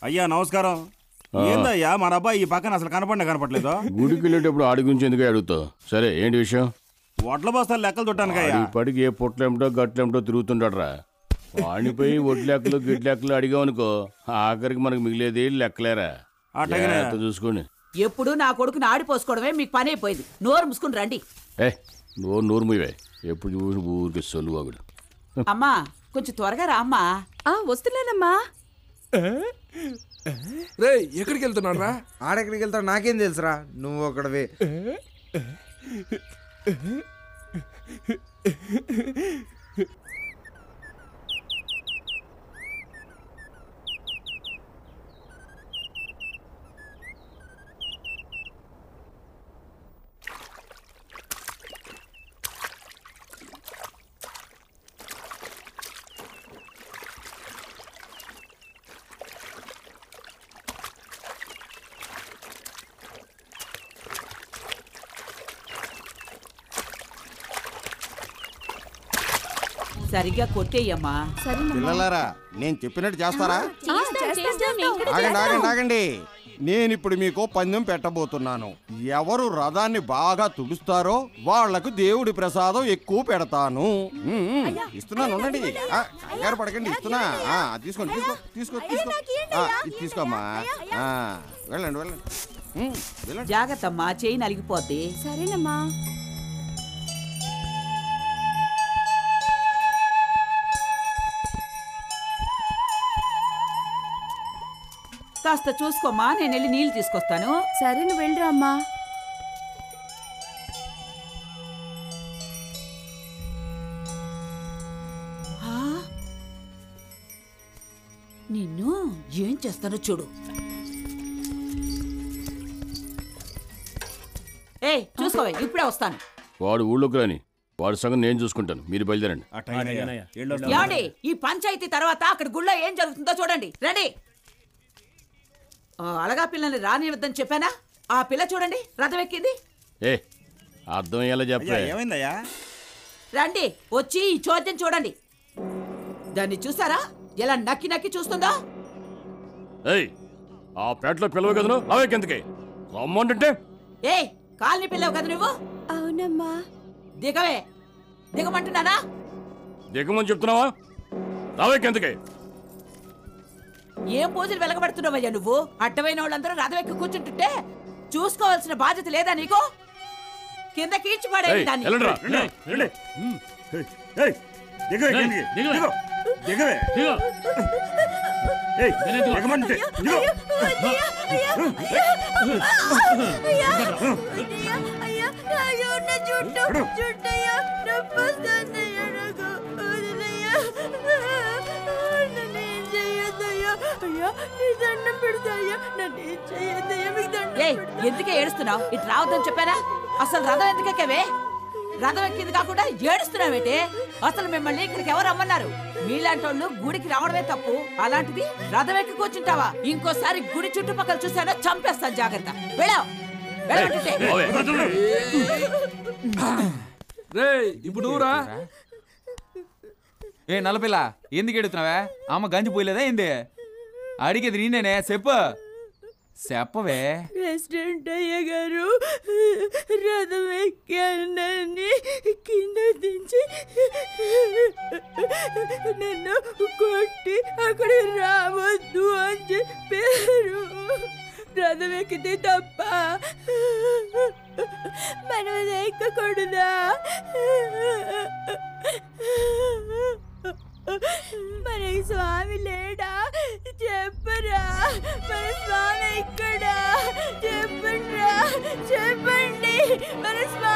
అయ్యా నమస్కారం. ఏందయ్యా మన అబ్బాయి ఈ పక్కన అసలు కనపడలేదు. గుడికి వెళ్ళేటప్పుడు ఆడి గురించి ఎందుకు అడుగుతావు? సరే ఏంటి విషయం? వడ్ల బస్తాలు లెక్కలు చుట్టానికయ్యా. ఇప్పటికి ఏ పొట్లేమిటో గట్లేమిటో తిరుగుతుంటాడ్రా. వాడిపోయి వడ్లెక్కలు గిడ్లెక్కలు అడిగామనుకో ఆఖరికి మనకు మిగిలేది లెక్కలేరా. చూసుకోండి. ఎప్పుడు నా కొడుకుని ఆడిపోసుకోవడమే మీకు పని అయిపోయింది. నోరు మూసుకుని రండి. నోరు మూవే. ఎప్పుడు చూసి ఊరికి సొల్లువాగుడు. అమ్మా కొంచెం త్వరగా రా అమ్మా. వస్తున్నానమ్మా. రే ఎక్కడికి వెళ్తున్నాడు రా? ఆడెక్కడికి వెళ్తావు నాకేం తెలుసురా, నువ్వు ఒకడవే. సరిగ్గా కొట్టేయమ్మా. పిల్లలారా నేను చెప్పినట్టు చేస్తారా? ఆగండి. నేనిప్పుడు మీకు పందెం పెట్టబోతున్నాను. ఎవరు రథాన్ని బాగా తుడుస్తారో వాళ్లకు దేవుడి ప్రసాదం ఎక్కువ పెడతాను. ఇస్తున్నాను, ఉండండి, కంగారు పడకండి. ఇస్తున్నా. తీసుకోండి, తీసుకోమ్మా. వెళ్ళండి. జాగ్రత్త అమ్మా, చేయి నలిగిపోద్ది. సరేనమ్మా. కాస్త చూసుకోమ్మా, నేను వెళ్ళి నీళ్లు తీసుకొస్తాను. సరే నువ్వు వెళ్ళరా అమ్మా. నిన్ను ఏం చేస్తానో చూడు. చూసుకోవే, ఇప్పుడే వస్తాను. వాడు ఊళ్ళోకి రాని, వాడి సంగతి నేను చూసుకుంటాను. మీరు బయలుదేరండి. ఏమండి, ఈ పంచాయతీ తర్వాత అక్కడ గుళ్ళో ఏం జరుగుతుందో చూడండి. రండి. అలగా పిల్లల్ని రానివద్దని చెప్పానా? ఆ పిల్ల చూడండి రథం ఎక్కింది. అర్థం ఎలా చెప్పా? ఏమైందయ్యా? రండి, వచ్చి ఈ చోద్యం చూడండి. దాన్ని చూసారా ఎలా నక్కి నక్కి చూస్తుందో? ఆ పేటలో పిల్లవ కదను అవేకెందుకే రమ్మంటుంటే? కాలనీ పిల్లవు కదా నువ్వు? అవునమ్మా. దిగవే. దిగమంటున్నానా? దిగమని చెప్తున్నావా? రావేకెందుకే? ఏం పూజలు వెలగబడుతున్నావయ్యా నువ్వు? అడ్డమైన వాళ్ళందరూ రథం ఎక్కి కూర్చుంటుంటే చూసుకోవాల్సిన బాధ్యత లేదా నీకు? కింద కీడ్చిపడే దాన్ని. ఎందుకే ఏడుస్తున్నావు? ఇటు రావద్దని చెప్పానా? అసలు రథం ఎందుకు ఎక్కవే? రథం ఎక్కింది కాకుండా ఏడుస్తున్నావేంటే? అసలు మిమ్మల్ని ఇక్కడికి ఎవరు రమ్మన్నారు? మీలాంటి వాళ్ళు గుడికి రావడమే తప్పు, అలాంటిది రథం ఎక్కి కూర్చుంటావా? ఇంకోసారి గుడి చుట్టుపక్కల చూసానో చంపేస్తాను. జాగ్రత్త. ఇప్పుడు నల్లపిల్ల ఎందుకు ఎడుతున్నావా? అమ్మ గంజి పోయలేదా ఏంది? అడిగేది నేనేనే, చెప్పవే. ప్రెసిడెంట్ అయ్య గారు రథం ఎక్కానని కింద దించి నన్ను కొట్టి అక్కడ రావద్దు అని చెప్పారు. రథం ఎక్కితే తప్ప మనం ఎక్కకూడదా? మన స్వామి లేడా? చెప్పరా, మన స్వామి ఎక్కడా? చెప్పండి, మన స్వామి